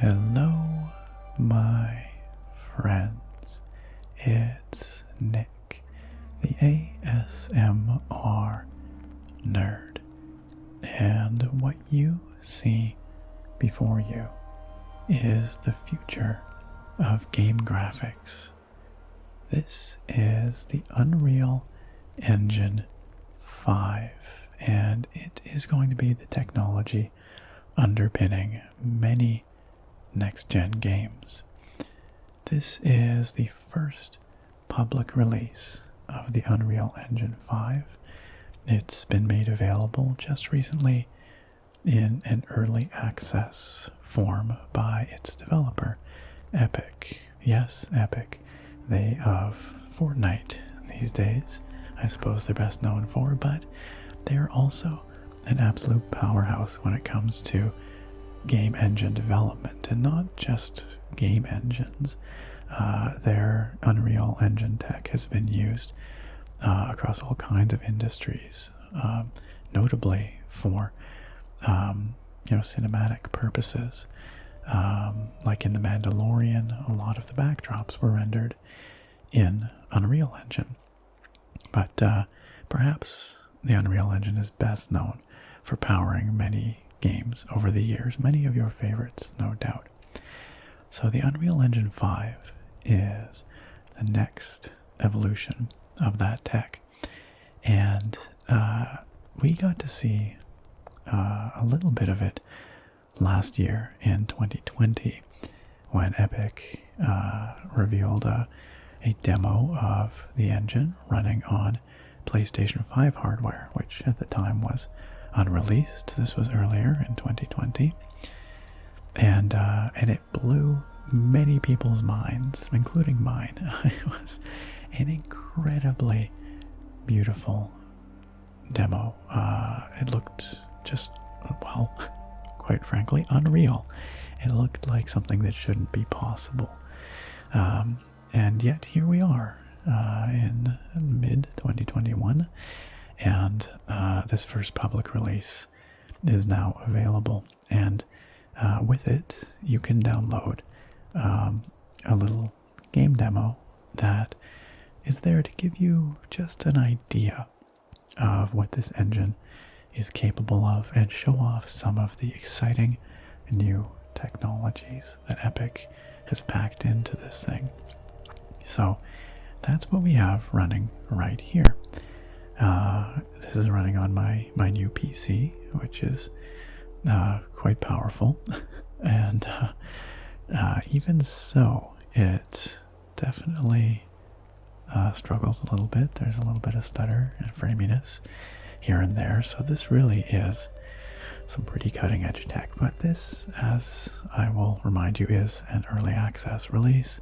Hello, my friends. It's Nick, the ASMR nerd, and what you see before you is the future of game graphics. This is the Unreal Engine 5, and it is going to be the technology underpinning many next-gen games. This is the first public release of the Unreal Engine 5. It's been made available just recently in an early access form by its developer, Epic. Yes, Epic. They of Fortnite these days, I suppose they're best known for, but they're also an absolute powerhouse when it comes to game engine development, and not just game engines. Their Unreal Engine tech has been used across all kinds of industries, notably for cinematic purposes. Like in The Mandalorian, a lot of the backdrops were rendered in Unreal Engine. But perhaps the Unreal Engine is best known for powering many games over the years, many of your favorites, no doubt. So the Unreal Engine 5 is the next evolution of that tech. And we got to see a little bit of it last year in 2020 when Epic revealed a demo of the engine running on PlayStation 5 hardware, which at the time was unreleased. This was earlier in 2020, and it blew many people's minds, including mine. It was an incredibly beautiful demo. It looked just, well, quite frankly, unreal. It looked like something that shouldn't be possible. And yet here we are in mid-2021, and this first public release is now available. And with it, you can download a little game demo that is there to give you just an idea of what this engine is capable of and show off some of the exciting new technologies that Epic has packed into this thing. So that's what we have running right here. This is running on my new PC, which is quite powerful. And even so, it definitely struggles a little bit. There's a little bit of stutter and framiness here and there. So this really is some pretty cutting edge tech. But this, as I will remind you, is an early access release,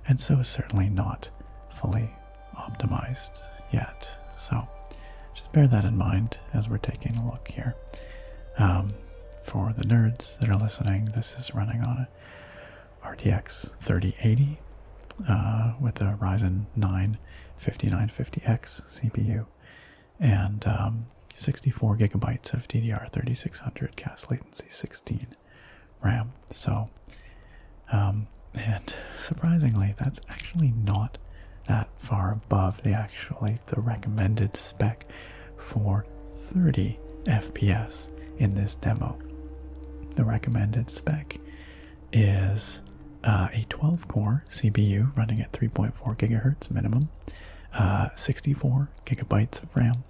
and so is certainly not fully optimized yet. So just bear that in mind as we're taking a look here. For the nerds that are listening, this is running on a RTX 3080 with a Ryzen 9 5950X CPU and 64 gigabytes of DDR3600 CAS latency 16 RAM. So, and surprisingly, that's actually not that far above the recommended spec for 30 FPS in this demo. The recommended spec is a 12-core CPU running at 3.4 gigahertz minimum, 64 gigabytes of RAM,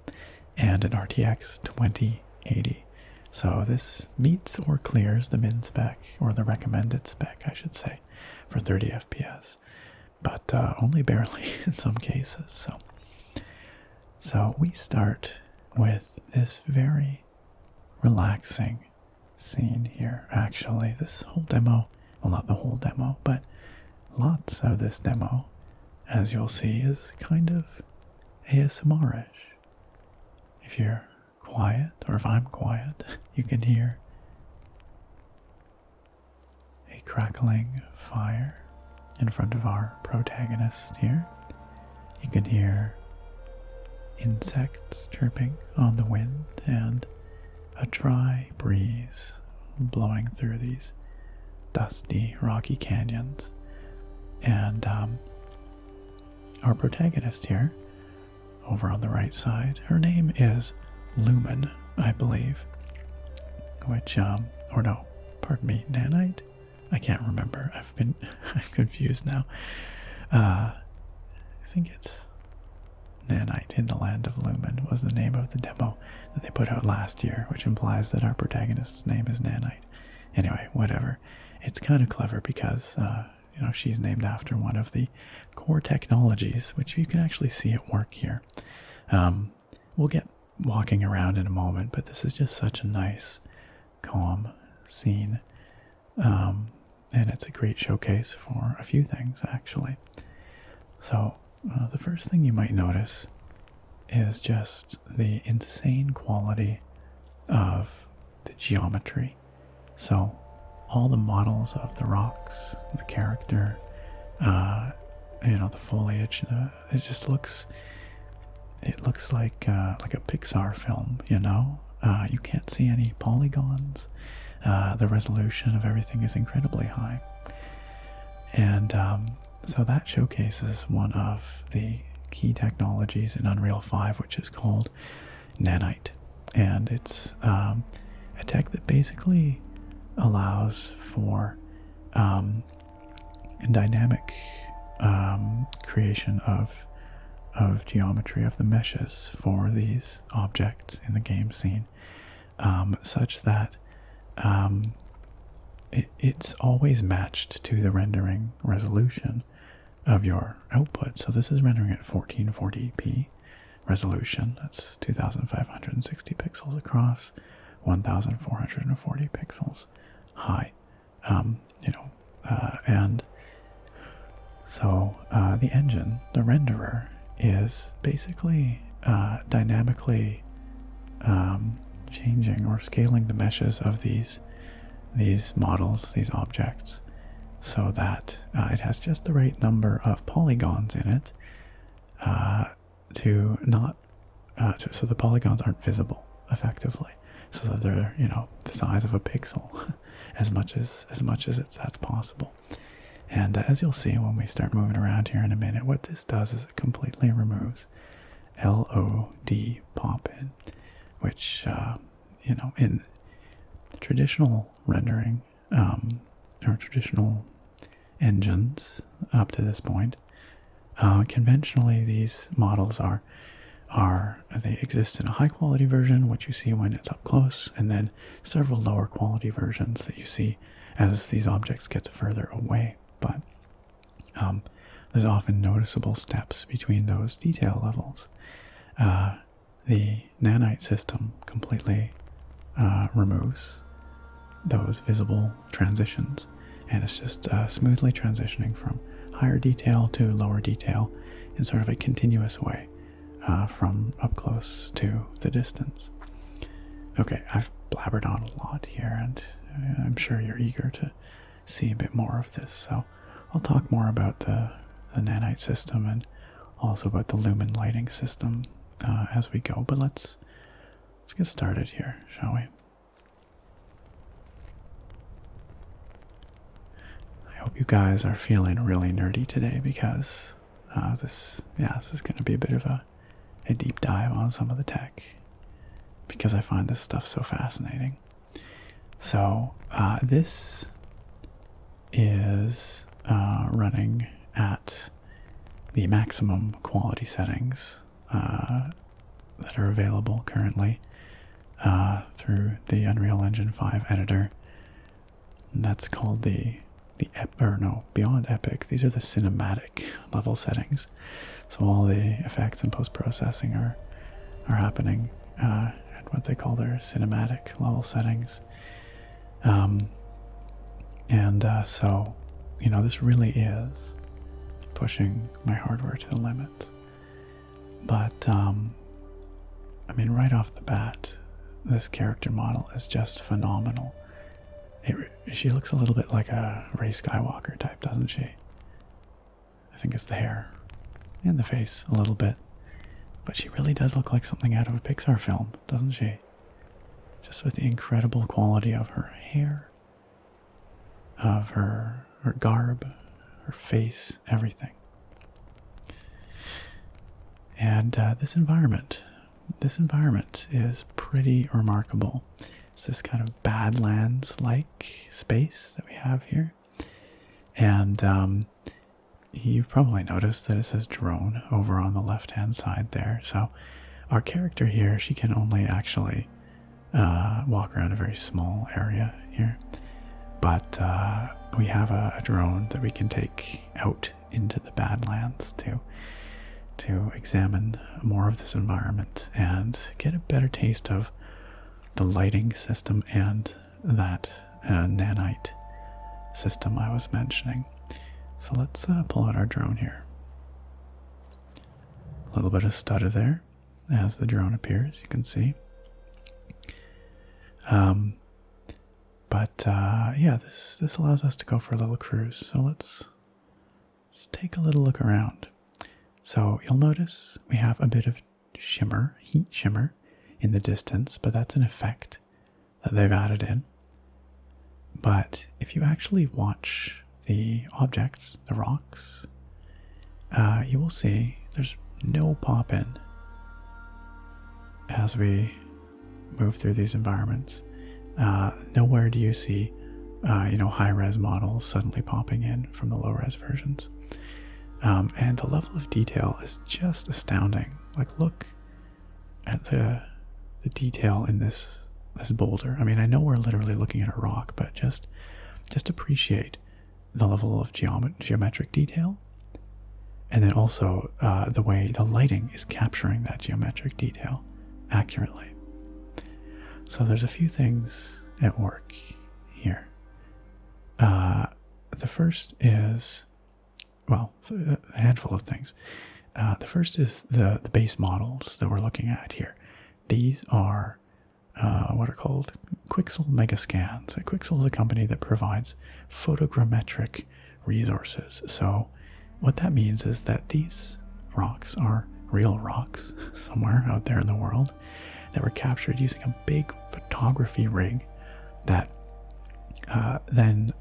and an RTX 2080. So this meets or clears the min spec, or the recommended spec, I should say, for 30 FPS, but only barely in some cases. So we start with this very relaxing scene here. Actually, this whole demo, well, not the whole demo, but lots of this demo, as you'll see, is kind of ASMR-ish. If you're quiet, or if I'm quiet, you can hear a crackling fire in front of our protagonist here. You can hear insects chirping on the wind and a dry breeze blowing through these dusty, rocky canyons. And our protagonist here, over on the right side, her name is Lumen, I believe. Which, or no, pardon me, Nanite? I can't remember. I'm confused now. I think it's Nanite in the Land of Lumen was the name of the demo that they put out last year, which implies that our protagonist's name is Nanite. Anyway, whatever. It's kind of clever because, she's named after one of the core technologies, which you can actually see at work here. We'll get walking around in a moment, but this is just such a nice, calm scene. And it's a great showcase for a few things, actually. So, the first thing you might notice is just the insane quality of the geometry. So, all the models of the rocks, the character, the foliage, it just looks like a Pixar film, you can't see any polygons. The resolution of everything is incredibly high. And so that showcases one of the key technologies in Unreal 5, which is called Nanite. And it's a tech that basically allows for dynamic creation of geometry of the meshes for these objects in the game scene, such that it's always matched to the rendering resolution of your output. So this is rendering at 1440p resolution. That's 2560 pixels across, 1440 pixels high. And so the engine, the renderer, is basically dynamically changing or scaling the meshes of these models, these objects, so that it has just the right number of polygons in it so the polygons aren't visible effectively, so that they're the size of a pixel as much as that's possible. And as you'll see when we start moving around here in a minute, what this does is it completely removes LOD pop-in, which in traditional rendering or traditional engines up to this point, conventionally these models they exist in a high quality version, which you see when it's up close, and then several lower quality versions that you see as these objects get further away. But there's often noticeable steps between those detail levels. The Nanite system completely removes those visible transitions, and it's just smoothly transitioning from higher detail to lower detail in sort of a continuous way, from up close to the distance. Okay, I've blabbered on a lot here, and I'm sure you're eager to see a bit more of this, so I'll talk more about the Nanite system and also about the Lumen lighting system as we go, but let's get started here, shall we? I hope you guys are feeling really nerdy today, because this is going to be a bit of a deep dive on some of the tech, because I find this stuff so fascinating. So this is running at the maximum quality settings that are available currently through the Unreal Engine 5 editor. And that's called Beyond Epic. These are the cinematic level settings. So all the effects and post-processing are happening at what they call their cinematic level settings. So, this really is pushing my hardware to the limit. But, right off the bat, this character model is just phenomenal. She looks a little bit like a Rey Skywalker type, doesn't she? I think it's the hair and the face a little bit. But she really does look like something out of a Pixar film, doesn't she? Just with the incredible quality of her hair. of her garb, her face, everything. And this environment is pretty remarkable. It's this kind of badlands-like space that we have here. And you've probably noticed that it says drone over on the left-hand side there. So our character here, she can only actually walk around a very small area here. But we have a drone that we can take out into the badlands to examine more of this environment and get a better taste of the lighting system and that nanite system I was mentioning. So let's pull out our drone here. A little bit of stutter there as the drone appears, you can see. Yeah, this allows us to go for a little cruise. So let's take a little look around. So you'll notice we have a bit of shimmer, heat shimmer in the distance, but that's an effect that they've added in. But if you actually watch the objects, the rocks, you will see there's no pop-in as we move through these environments. Nowhere do you see, high-res models suddenly popping in from the low-res versions. And the level of detail is just astounding. Like, look at the detail in this boulder. I mean, I know we're literally looking at a rock, but just appreciate the level of geometric detail. And then also the way the lighting is capturing that geometric detail accurately. So there's a few things at work here. The first is, well, a handful of things. The first is the base models that we're looking at here. These are what are called Quixel Megascans. Quixel is a company that provides photogrammetric resources. So what that means is that these rocks are real rocks somewhere out there in the world that were captured using a big photography rig that then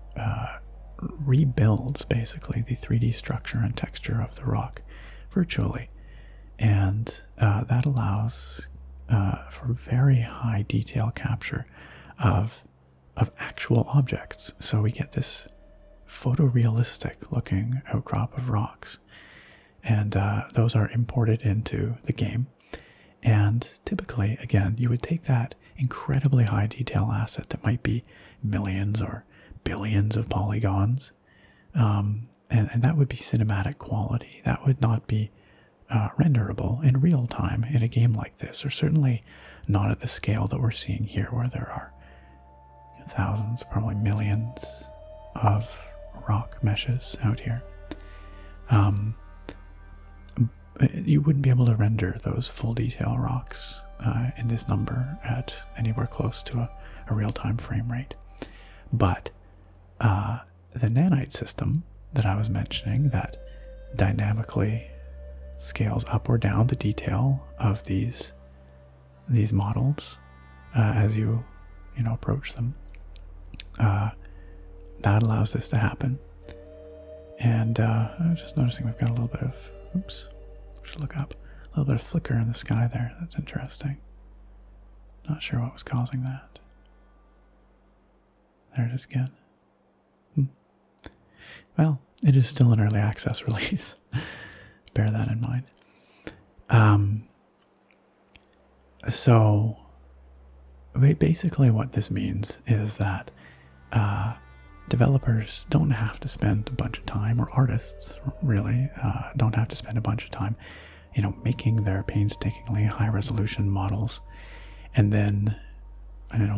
rebuilds basically the 3D structure and texture of the rock virtually. And that allows for very high detail capture of actual objects. So we get this photorealistic looking outcrop of rocks. And those are imported into the game. And typically, again, you would take that incredibly high detail asset that might be millions or billions of polygons, and that would be cinematic quality. That would not be renderable in real time in a game like this, or certainly not at the scale that we're seeing here, where there are thousands, probably millions of rock meshes out here. You wouldn't be able to render those full detail rocks in this number at anywhere close to a real-time frame rate. But the nanite system that I was mentioning that dynamically scales up or down the detail of these models as you approach them, that allows this to happen. And I was just noticing we've got a little bit of, should look up, a little bit of flicker in the sky there. That's interesting. Not sure what was causing that. There it is again. Well, it is still an early access release. Bear that in mind. So basically what this means is that developers don't have to spend a bunch of time, or artists really don't have to spend a bunch of time, making their painstakingly high-resolution models and then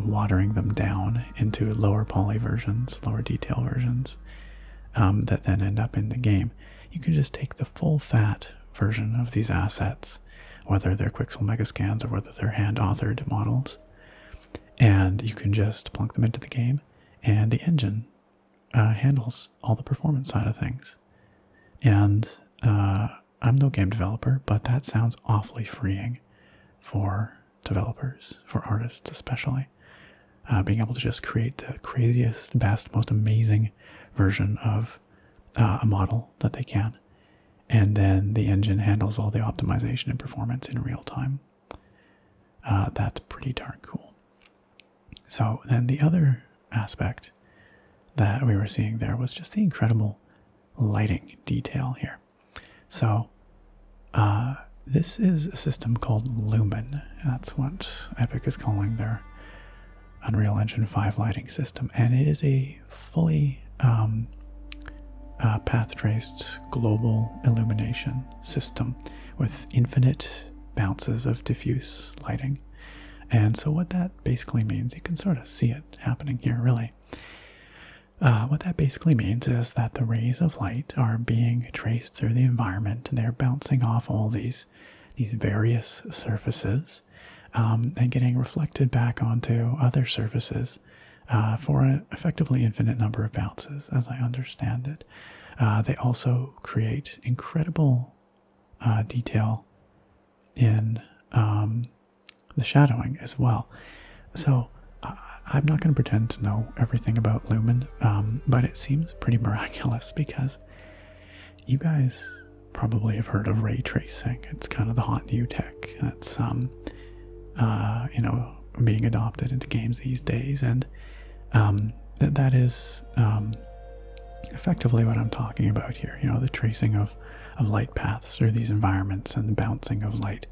watering them down into lower poly versions, lower detail versions that then end up in the game. You can just take the full-fat version of these assets, whether they're Quixel Megascans or whether they're hand-authored models, and you can just plunk them into the game, and the engine handles all the performance side of things. And I'm no game developer, but that sounds awfully freeing for developers, for artists especially. being able to just create the craziest, best, most amazing version of a model that they can. And then the engine handles all the optimization and performance in real time. That's pretty darn cool. So then the other aspect that we were seeing there was just the incredible lighting detail here. So this is a system called Lumen. That's what Epic is calling their Unreal Engine 5 lighting system, and it is a fully path-traced global illumination system with infinite bounces of diffuse lighting. And so what that basically means, you can sort of see it happening here, really. What that basically means is that the rays of light are being traced through the environment, and they're bouncing off all these various surfaces and getting reflected back onto other surfaces for an effectively infinite number of bounces, as I understand it. They also create incredible detail in the shadowing as well. So I'm not going to pretend to know everything about Lumen, but it seems pretty miraculous because you guys probably have heard of ray tracing. It's kind of the hot new tech that's being adopted into games these days, and that is effectively what I'm talking about here. The tracing of light paths through these environments and the bouncing of light,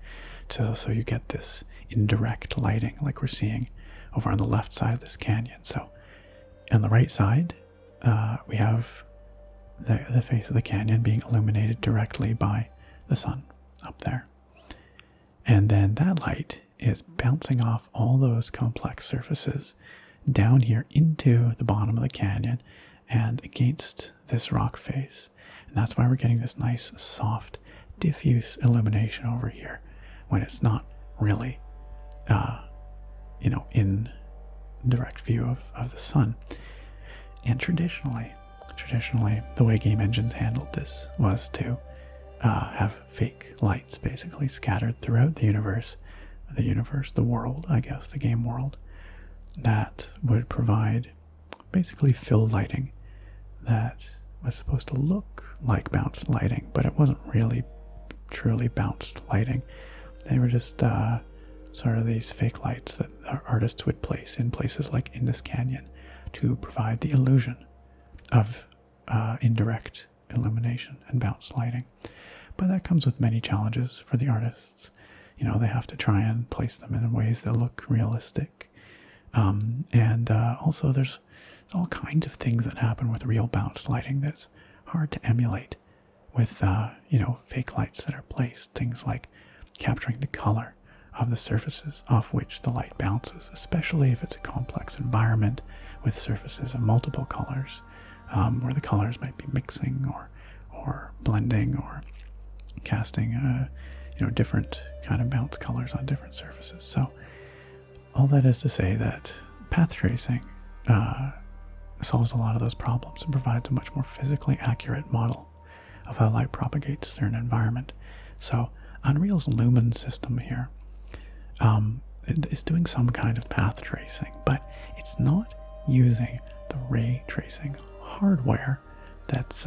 so you get this indirect lighting like we're seeing over on the left side of this canyon. So on the right side, we have the face of the canyon being illuminated directly by the sun up there. And then that light is bouncing off all those complex surfaces down here into the bottom of the canyon and against this rock face. And that's why we're getting this nice, soft, diffuse illumination over here when it's not really in direct view of the sun. And traditionally, the way game engines handled this was to have fake lights basically scattered throughout the world, I guess, the game world, that would provide basically fill lighting that was supposed to look like bounced lighting, but it wasn't really truly bounced lighting. They were just sort of these fake lights that artists would place in places like in this canyon to provide the illusion of indirect illumination and bounced lighting. But that comes with many challenges for the artists. They have to try and place them in ways that look realistic. And also there's all kinds of things that happen with real bounced lighting that's hard to emulate with, fake lights that are placed. Things like capturing the color of the surfaces off which the light bounces, especially if it's a complex environment with surfaces of multiple colors, where the colors might be mixing or blending or casting different kind of bounce colors on different surfaces. So all that is to say that path tracing solves a lot of those problems and provides a much more physically accurate model of how light propagates through an environment. So Unreal's Lumen system here is doing some kind of path tracing, but it's not using the ray tracing hardware that's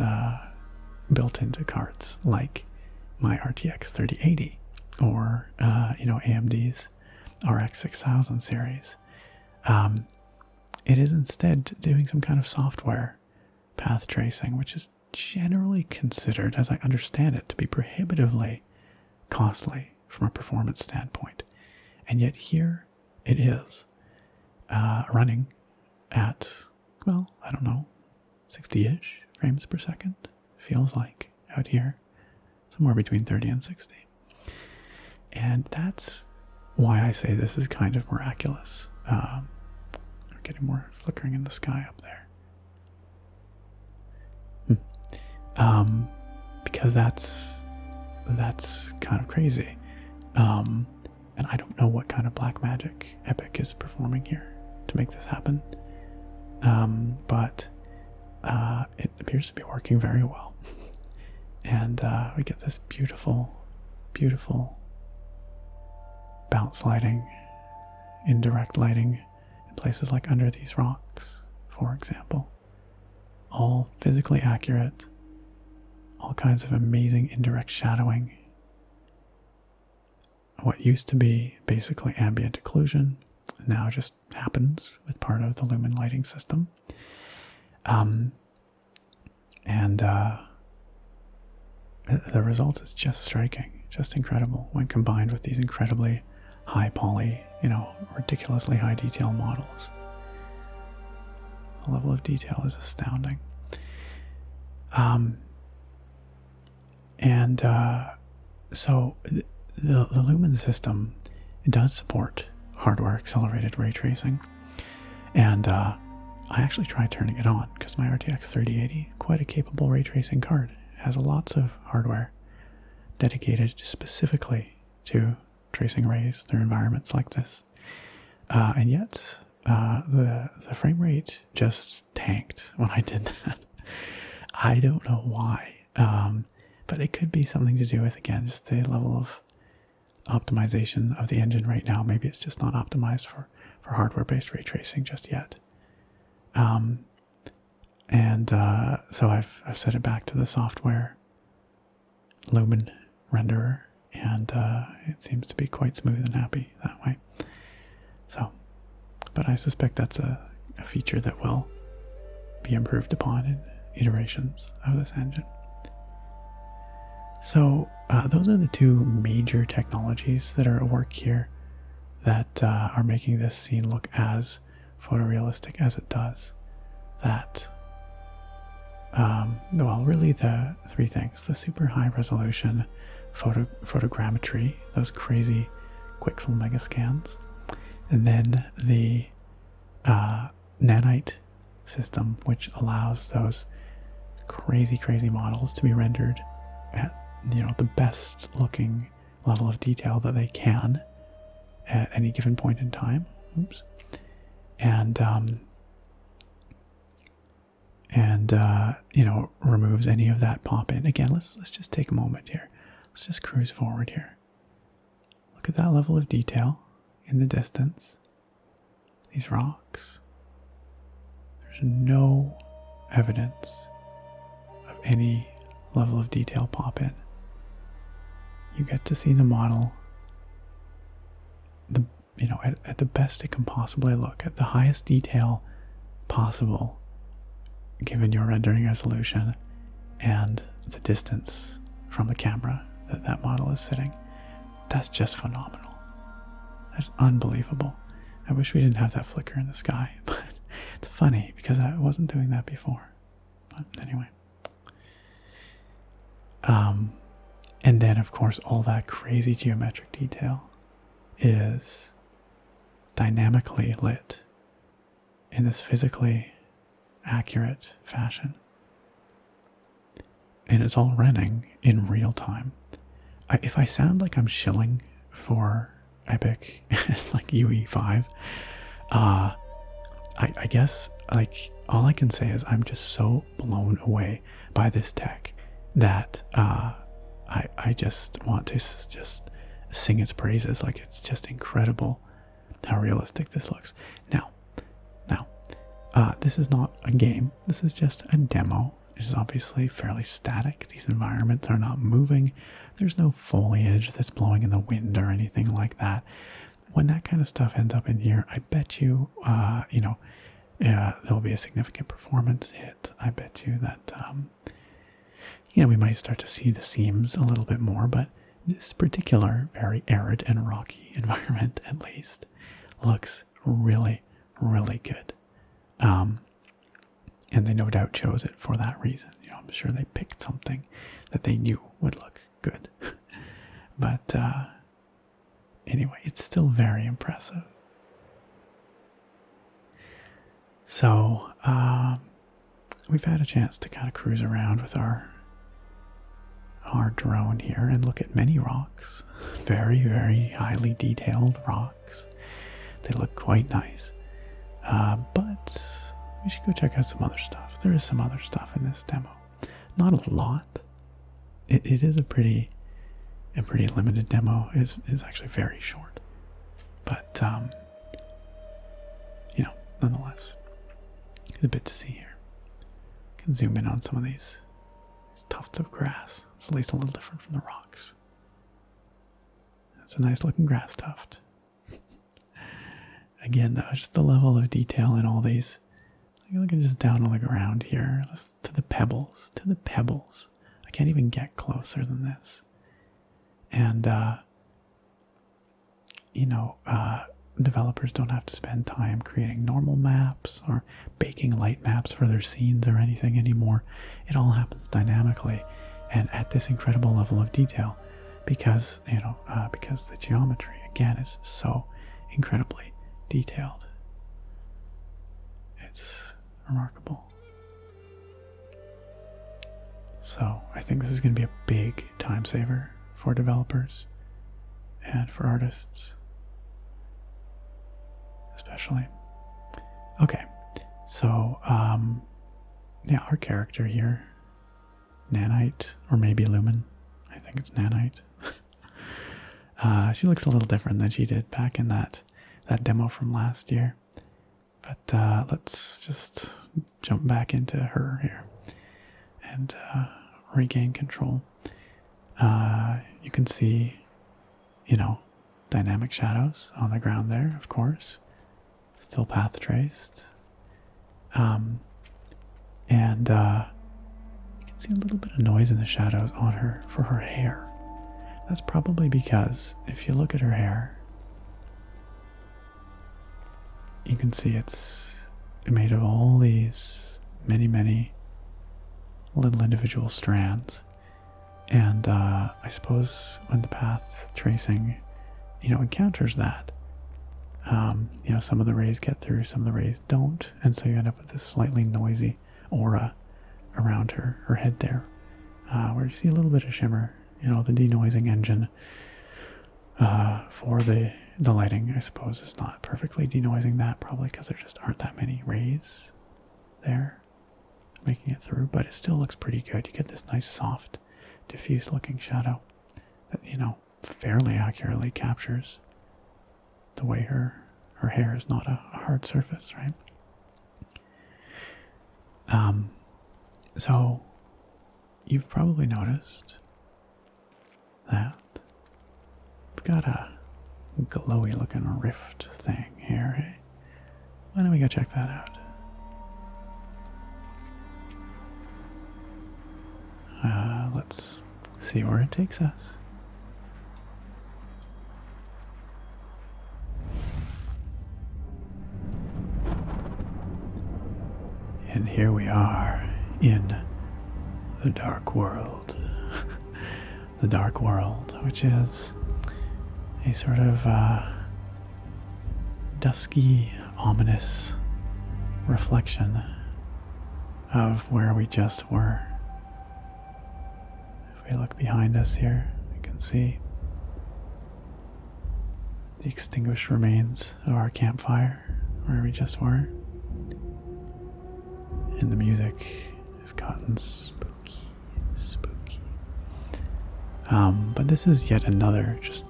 built into cards like my RTX 3080 or AMD's RX 6000 series. It is instead doing some kind of software path tracing, which is generally considered, as I understand it, to be prohibitively costly from a performance standpoint. And yet here it is running at, 60-ish frames per second, feels like out here, somewhere between 30 and 60. And that's why I say this is kind of miraculous. We're getting more flickering in the sky up there. Because that's kind of crazy. And I don't know what kind of black magic Epic is performing here to make this happen. But it appears to be working very well. And we get this beautiful, beautiful bounce lighting, indirect lighting, in places like under these rocks, for example. All physically accurate, all kinds of amazing indirect shadowing. What used to be basically ambient occlusion now just happens with part of the Lumen lighting system. The result is just striking, just incredible when combined with these incredibly high poly, ridiculously high detail models. The level of detail is astounding. So the Lumen system does support hardware accelerated ray tracing, and I actually tried turning it on because my RTX 3080, quite a capable ray tracing card, has lots of hardware dedicated specifically to tracing rays through environments like this, and yet the frame rate just tanked when I did that. I don't know why, but it could be something to do with, again, just the level of optimization of the engine right now. Maybe it's just not optimized for hardware-based ray tracing just yet. So I've set it back to the software Lumen renderer, and it seems to be quite smooth and happy that way. So, but I suspect that's a feature that will be improved upon in iterations of this engine. So those are the two major technologies that are at work here that are making this scene look as photorealistic as it does. Well, really the three things: the super high resolution photogrammetry, those crazy Quixel megascans, and then the Nanite system, which allows those crazy models to be rendered at the best looking level of detail that they can at any given point in time. Oops. And removes any of that pop in. Again, let's just take a moment here. Let's just cruise forward here. Look at that level of detail in the distance. These rocks. There's no evidence of any level of detail pop in. You get to see the model at the best it can possibly look, at the highest detail possible given your rendering resolution and the distance from the camera that model is sitting. That's just phenomenal. That's unbelievable. I wish we didn't have that flicker in the sky, but it's funny because I wasn't doing that before. But anyway. And then, of course, all that crazy geometric detail is dynamically lit in this physically accurate fashion. And it's all running in real time. If I sound like I'm shilling for Epic, like UE5, I guess, like, all I can say is I'm just so blown away by this tech that I just want to just sing its praises. Like, it's just incredible how realistic this looks. Now, this is not a game. This is just a demo. It is obviously fairly static. These environments are not moving. There's no foliage that's blowing in the wind or anything like that. When that kind of stuff ends up in here, I bet you, there'll be a significant performance hit. I bet you that, we might start to see the seams a little bit more, but this particular very arid and rocky environment, at least, looks really, really good. And they no doubt chose it for that reason. I'm sure they picked something that they knew would look good. But anyway, it's still very impressive. So we've had a chance to kind of cruise around with our drone here and look at many rocks. Very, very highly detailed rocks. They look quite nice. But we should go check out some other stuff. There is some other stuff in this demo. Not a lot. It is a pretty limited demo. It's actually very short. But nonetheless, there's a bit to see here. You can zoom in on some of these tufts of grass. It's at least a little different from the rocks. That's a nice looking grass tuft. Again, though, just the level of detail in all these. Look at just down on the ground here, to the pebbles, I can't even get closer than this. And, developers don't have to spend time creating normal maps or baking light maps for their scenes or anything anymore. It all happens dynamically and at this incredible level of detail because the geometry, again, is so incredibly detailed. It's remarkable. So I think this is going to be a big time saver for developers and for artists especially. Okay, so our character here, Nanite, or maybe Lumen, I think it's Nanite. She looks a little different than she did back in that demo from last year. But let's just jump back into her here and regain control. You can see, dynamic shadows on the ground there, of course. Still path traced. And you can see a little bit of noise in the shadows on her for her hair. That's probably because if you look at her hair, you can see it's made of all these many little individual strands. And I suppose when the path tracing, encounters that, some of the rays get through, some of the rays don't, and so you end up with this slightly noisy aura around her head there, where you see a little bit of shimmer. The denoising engine for the lighting, I suppose, is not perfectly denoising that, probably because there just aren't that many rays there making it through, but it still looks pretty good. You get this nice soft diffuse looking shadow that fairly accurately captures the way her hair is not a hard surface, right? So you've probably noticed that we've got a glowy looking rift thing here. Hey, why don't we go check that out? Let's see where it takes us. And here we are in the dark world. The dark world, which is a sort of dusky, ominous reflection of where we just were. If we look behind us here, we can see the extinguished remains of our campfire where we just were. And the music has gotten spooky. But this is yet another just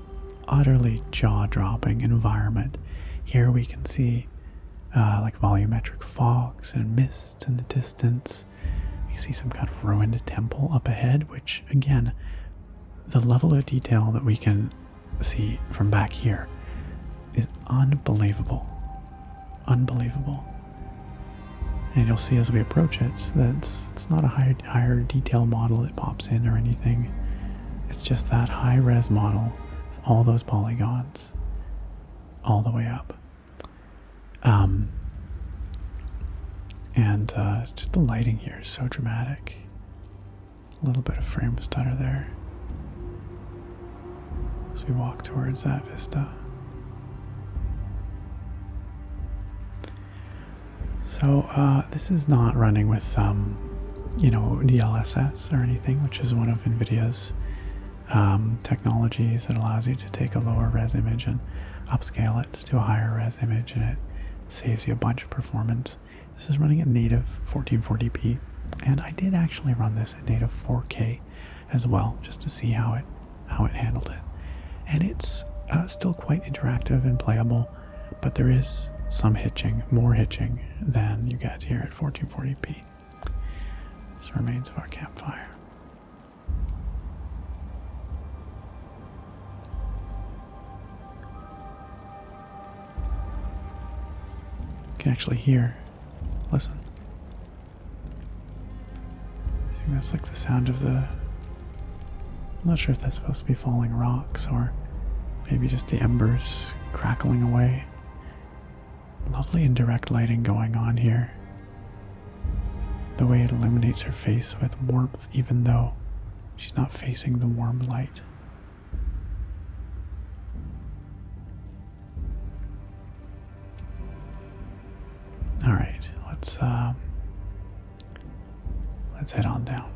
utterly jaw-dropping environment. Here we can see like volumetric fogs and mists in the distance. You see some kind of ruined temple up ahead, which again, the level of detail that we can see from back here is unbelievable. Unbelievable. And you'll see as we approach it that it's not a higher detail model that pops in or anything. It's just that high-res model of all those polygons all the way up. And just the lighting here is so dramatic. A little bit of frame stutter there as we walk towards that vista. So this is not running with DLSS or anything, which is one of NVIDIA's technologies that allows you to take a lower res image and upscale it to a higher res image, and it saves you a bunch of performance. This is running at native 1440p, and I did actually run this at native 4K as well, just to see how it handled it. And it's still quite interactive and playable, but there is some hitching, more hitching than you get here at 1440p. This remains of our campfire. You can actually hear, listen. I think that's like the sound of the, I'm not sure if that's supposed to be falling rocks or maybe just the embers crackling away. Lovely indirect lighting going on here. The way it illuminates her face with warmth even though she's not facing the warm light. Alright, let's head on down.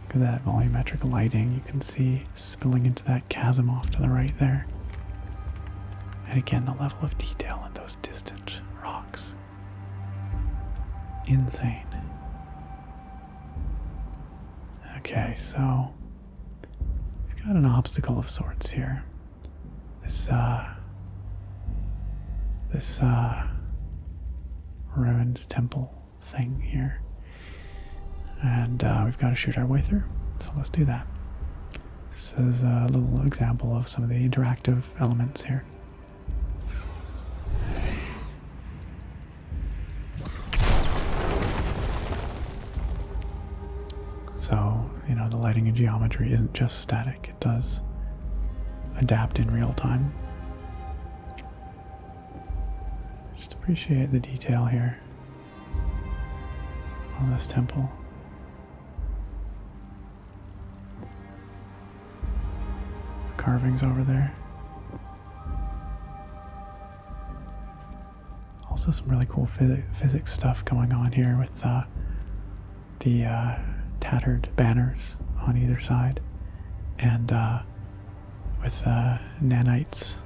Look at that volumetric lighting you can see spilling into that chasm off to the right there. And again, the level of detail in those distant rocks. Insane. Okay, so we've got an obstacle of sorts here. This ruined temple thing here. And we've got to shoot our way through. So let's do that. This is a little example of some of the interactive elements here. So, the lighting and geometry isn't just static. It does adapt in real time. Just appreciate the detail here on this temple. The carvings over there. Also some really cool physics stuff going on here with the tattered banners on either side, and with Nanite's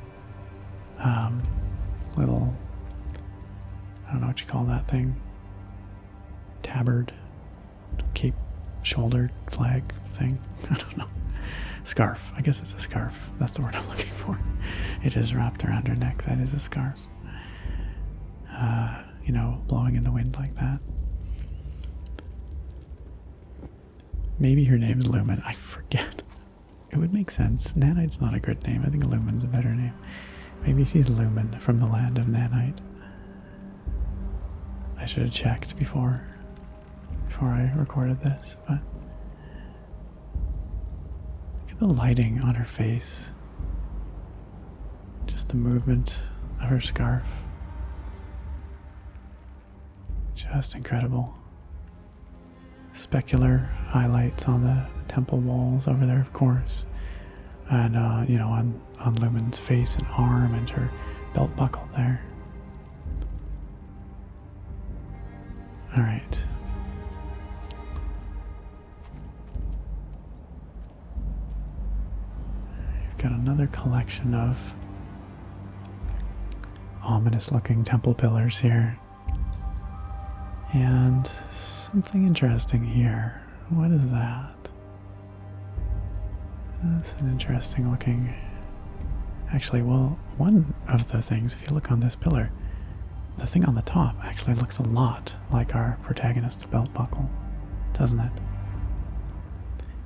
little, I don't know what you call that thing, tabard, cape, shouldered flag thing, I don't know, scarf, I guess it's a scarf, that's the word I'm looking for. It is wrapped around her neck, that is a scarf. Blowing in the wind like that. Maybe her name's Lumen. I forget. It would make sense. Nanite's not a good name. I think Lumen's a better name. Maybe she's Lumen from the land of Nanite. I should have checked before I recorded this, but look at the lighting on her face. Just the movement of her scarf. Just incredible. Specular highlights on the temple walls over there, of course, and on Lumen's face and arm and her belt buckle there. All right. We've got another collection of ominous-looking temple pillars here. And something interesting here. What is that? That's an interesting looking... Actually, well, one of the things, if you look on this pillar, the thing on the top actually looks a lot like our protagonist's belt buckle, doesn't it?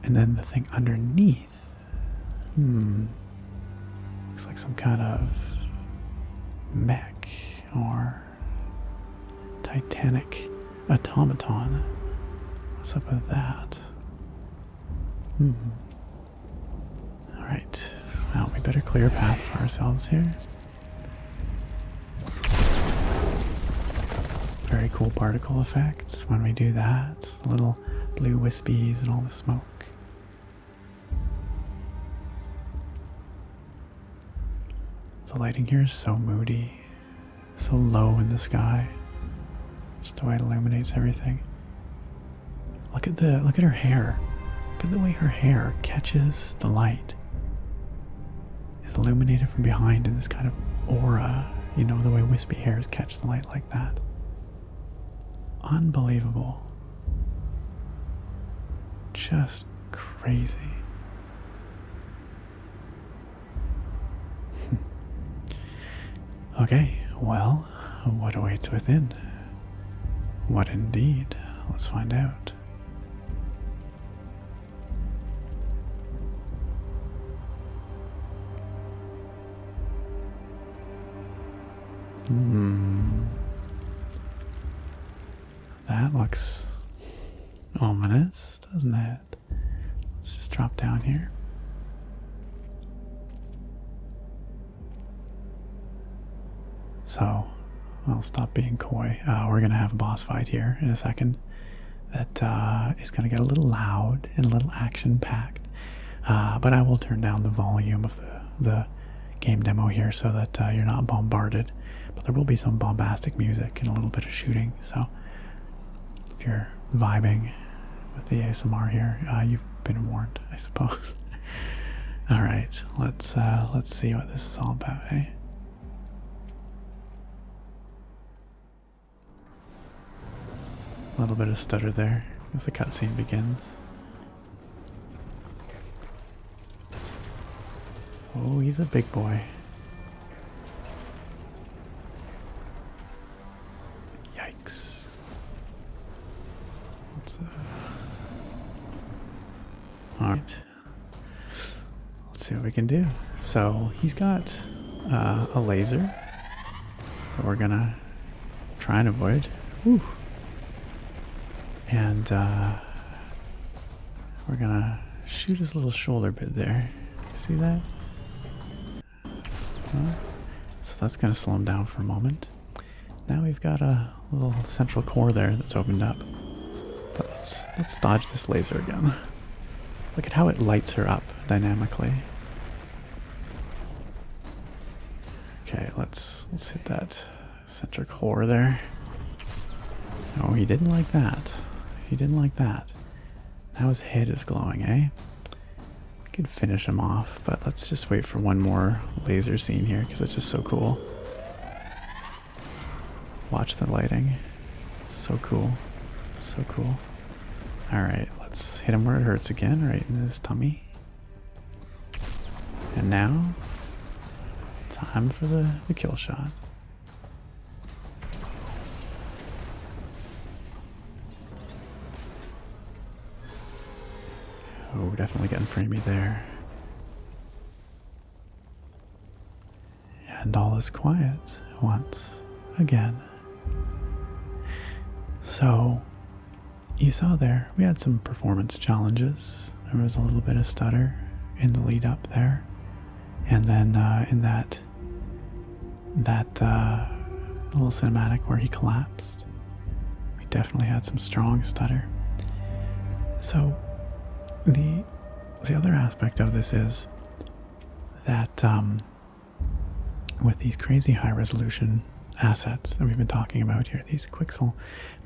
And then the thing underneath, looks like some kind of mech or Titanic automaton. What's up with that? Alright, well, we better clear a path for ourselves here. Very cool particle effects when we do that. Little blue wispies and all the smoke. The lighting here is so moody, so low in the sky. Just the way it illuminates everything. Look at her hair. Look at the way her hair catches the light. It's illuminated from behind in this kind of aura. The way wispy hairs catch the light like that. Unbelievable. Just crazy. Okay, well, what awaits within? What indeed? Let's find out. That looks ominous, doesn't it? Let's just drop down here. So, I'll stop being coy. We're going to have a boss fight here in a second that is going to get a little loud and a little action-packed. But I will turn down the volume of the game demo here so that you're not bombarded. But there will be some bombastic music and a little bit of shooting. So if you're vibing with the ASMR here, you've been warned, I suppose. All right, let's see what this is all about, eh? A little bit of stutter there as the cutscene begins. Oh, he's a big boy. Yikes. Alright. Let's see what we can do. So, he's got a laser that we're gonna try and avoid. Whew. And we're gonna shoot his little shoulder bit there. See that? So that's gonna slow him down for a moment. Now we've got a little central core there that's opened up. But let's dodge this laser again. Look at how it lights her up dynamically. Okay, let's hit that central core there. Oh, he didn't like that. He didn't like that. Now his head is glowing, eh? We could finish him off, but let's just wait for one more laser scene here because it's just so cool. Watch the lighting. So cool. So cool. Alright, let's hit him where it hurts again, right in his tummy. And now, time for the kill shot. Oh, definitely getting framey there. And all is quiet once again. So, you saw there, we had some performance challenges. There was a little bit of stutter in the lead up there. And then in that little cinematic where he collapsed, we definitely had some strong stutter. So, the other aspect of this is that with these crazy high resolution assets that we've been talking about here, these Quixel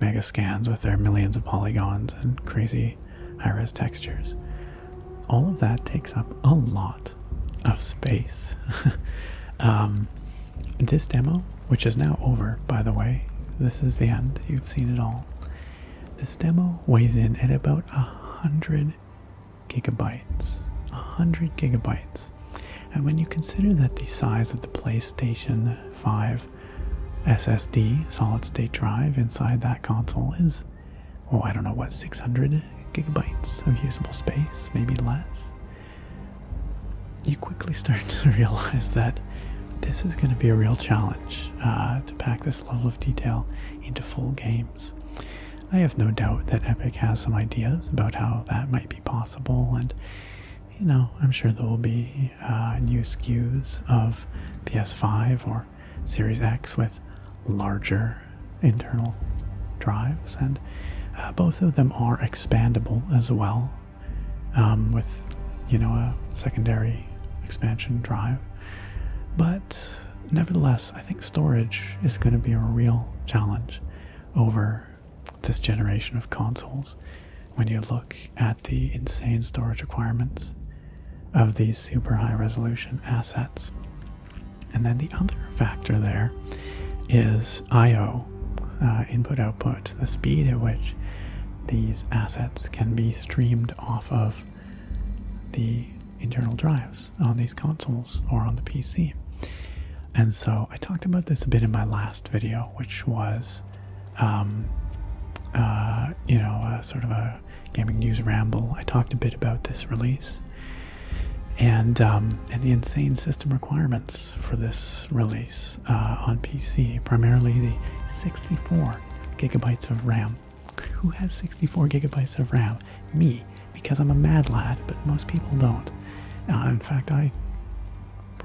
mega scans with their millions of polygons and crazy high-res textures, all of that takes up a lot of space. This demo, which is now over, by the way, this is the end, you've seen it all. This demo weighs in at about 100 gigabytes. 100 gigabytes. And when you consider that the size of the PlayStation 5 SSD, solid state drive inside that console is, oh, I don't know what, 600 gigabytes of usable space, maybe less, you quickly start to realize that this is going to be a real challenge to pack this level of detail into full games. I have no doubt that Epic has some ideas about how that might be possible, and you know, I'm sure there will be new SKUs of PS5 or Series X with larger internal drives, and both of them are expandable as well, with, you know, a secondary expansion drive. But nevertheless, I think storage is going to be a real challenge over this generation of consoles when you look at the insane storage requirements of these super high resolution assets. And then the other factor there is I/O, input-output, the speed at which these assets can be streamed off of the internal drives on these consoles or on the PC. And so I talked about this a bit in my last video, which was, sort of a gaming news ramble. I talked a bit about this release and the insane system requirements for this release on PC, primarily the 64 gigabytes of RAM. Who has 64 gigabytes of RAM? Me, because I'm a mad lad, but most people don't. In fact, I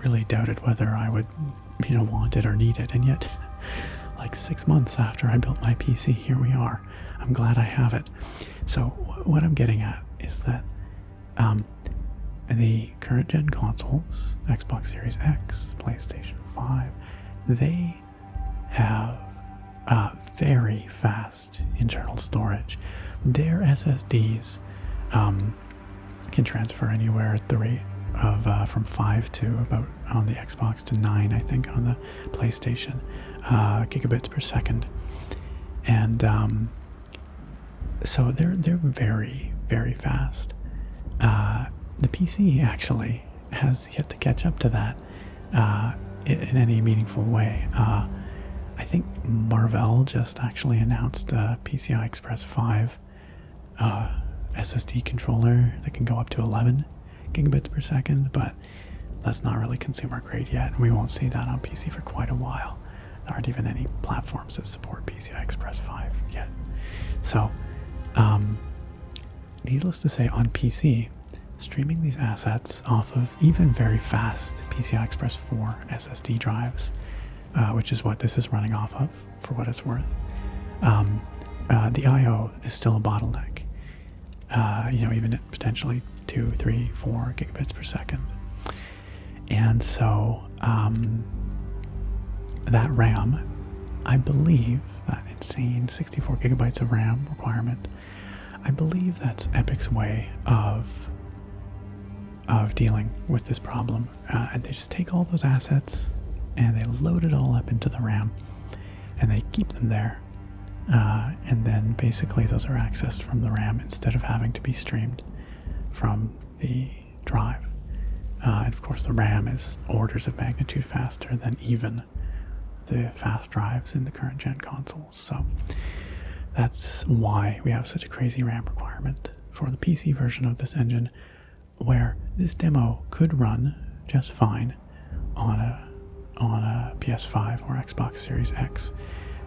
really doubted whether I would, want it or need it, and yet, like 6 months after I built my PC, here we are. I'm glad I have it. So what I'm getting at is that the current gen consoles, Xbox Series X, PlayStation 5, they have very fast internal storage. Their SSDs can transfer anywhere at the rate of from 5 to about, on the Xbox, to 9, I think, on the PlayStation, gigabits per second. And so they're very, very fast. The PC actually has yet to catch up to that in any meaningful way. I think Marvell just actually announced a PCI Express 5 SSD controller that can go up to 11 gigabits per second, but that's not really consumer grade yet, and we won't see that on PC for quite a while. There aren't even any platforms that support PCI Express 5 yet. So, needless to say, on PC, streaming these assets off of even very fast PCI Express 4 SSD drives, which is what this is running off of, for what it's worth, the I/O is still a bottleneck. Even at potentially 2, 3, 4 gigabits per second. And so that RAM, I believe, that insane 64 gigabytes of RAM requirement, I believe that's Epic's way of dealing with this problem. And they just take all those assets and they load it all up into the RAM and they keep them there. And then basically those are accessed from the RAM instead of having to be streamed from the drive. And of course the RAM is orders of magnitude faster than even the fast drives in the current gen consoles. So that's why we have such a crazy RAM requirement for the PC version of this engine, where this demo could run just fine on a PS5 or Xbox Series X,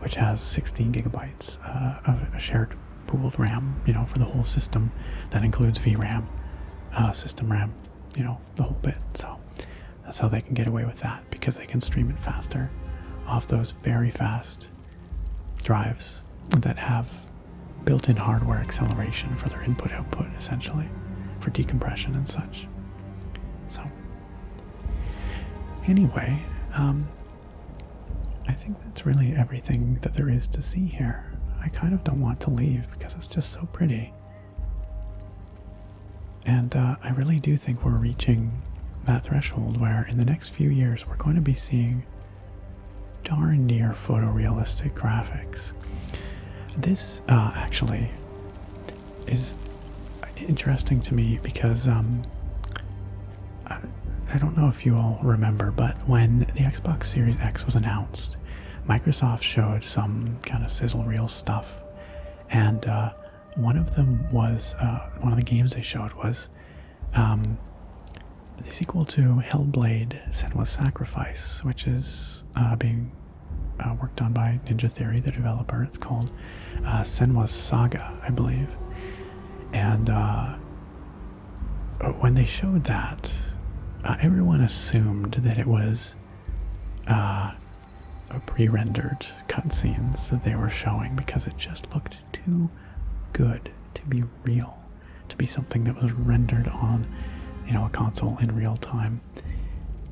which has 16 gigabytes of a shared pooled RAM, for the whole system. That includes VRAM, system RAM, the whole bit. So that's how they can get away with that, because they can stream it faster off those very fast drives that have built-in hardware acceleration for their input-output, essentially, for decompression and such. So anyway, I think that's really everything that there is to see here. I kind of don't want to leave because it's just so pretty. And I really do think we're reaching that threshold where in the next few years we're going to be seeing darn near photorealistic graphics. This actually is interesting to me because I don't know if you all remember, but when the Xbox Series X was announced, Microsoft showed some kind of sizzle reel stuff, and one of them was one of the games they showed was the sequel to Hellblade: Senua's Sacrifice, which is being worked on by Ninja Theory, the developer. It's called Senua's Saga, I believe. And when they showed that, everyone assumed that it was pre-rendered cutscenes that they were showing, because it just looked too good to be real, to be something that was rendered on, a console in real time.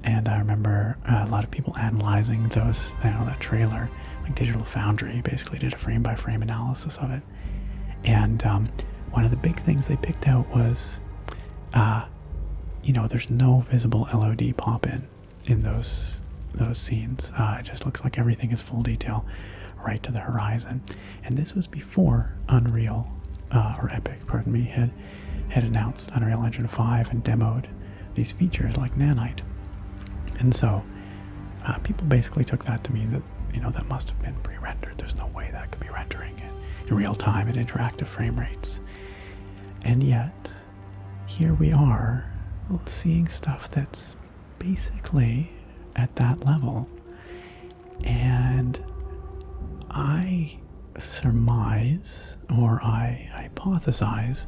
And I remember a lot of people analyzing those, that trailer. Like Digital Foundry basically did a frame-by-frame analysis of it. And one of the big things they picked out was, there's no visible LOD pop-in in those scenes. It just looks like everything is full detail right to the horizon. And this was before Unreal, or Epic, pardon me, had announced Unreal Engine 5 and demoed these features like Nanite. And so People basically took that to mean that, that must have been pre-rendered. There's no way that could be rendering it in real time at interactive frame rates. And yet, here we are seeing stuff that's basically at that level. And I surmise, or I hypothesize,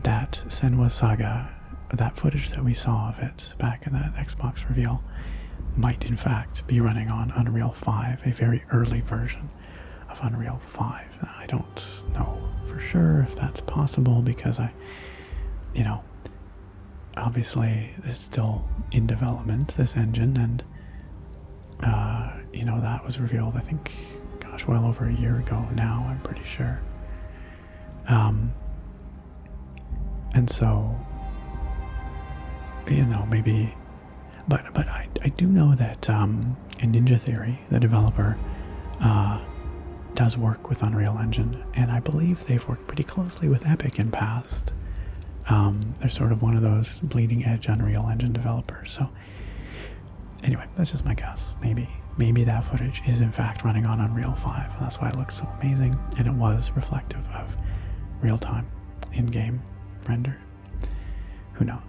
that Senwa Saga, that footage that we saw of it back in that Xbox reveal, might in fact be running on Unreal 5, a very early version of Unreal 5. I don't know for sure if that's possible because obviously it's still in development, this engine, and that was revealed, I think, gosh, well over a year ago now, I'm pretty sure. And so, maybe, but I do know that in Ninja Theory, the developer, does work with Unreal Engine, and I believe they've worked pretty closely with Epic in past. They're sort of one of those bleeding edge Unreal Engine developers. So anyway, that's just my guess. Maybe that footage is in fact running on Unreal 5. That's why it looks so amazing, and it was reflective of real-time in-game render. Who knows?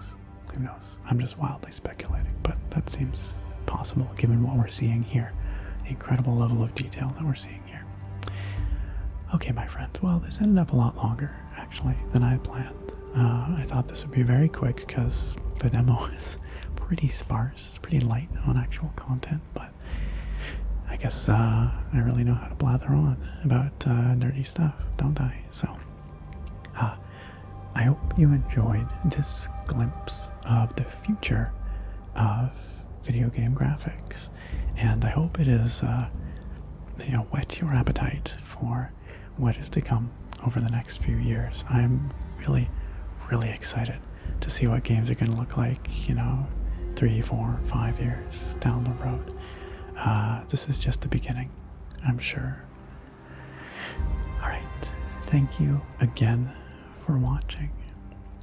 Who knows? I'm just wildly speculating, but that seems possible given what we're seeing here. The incredible level of detail that we're seeing here. Okay, my friends. Well, this ended up a lot longer, actually, than I had planned. I thought this would be very quick because the demo is pretty sparse, pretty light on actual content, but I guess I really know how to blather on about nerdy stuff, don't I? So, I hope you enjoyed this glimpse of the future of video game graphics, and I hope it is, whet your appetite for what is to come over the next few years. I'm really, really excited to see what games are going to look like, 3, 4, 5 years down the road. This is just the beginning, I'm sure. Alright, thank you again for watching,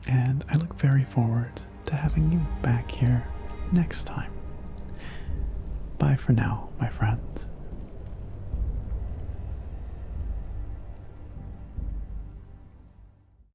and I look very forward to having you back here next time. Bye for now, my friends.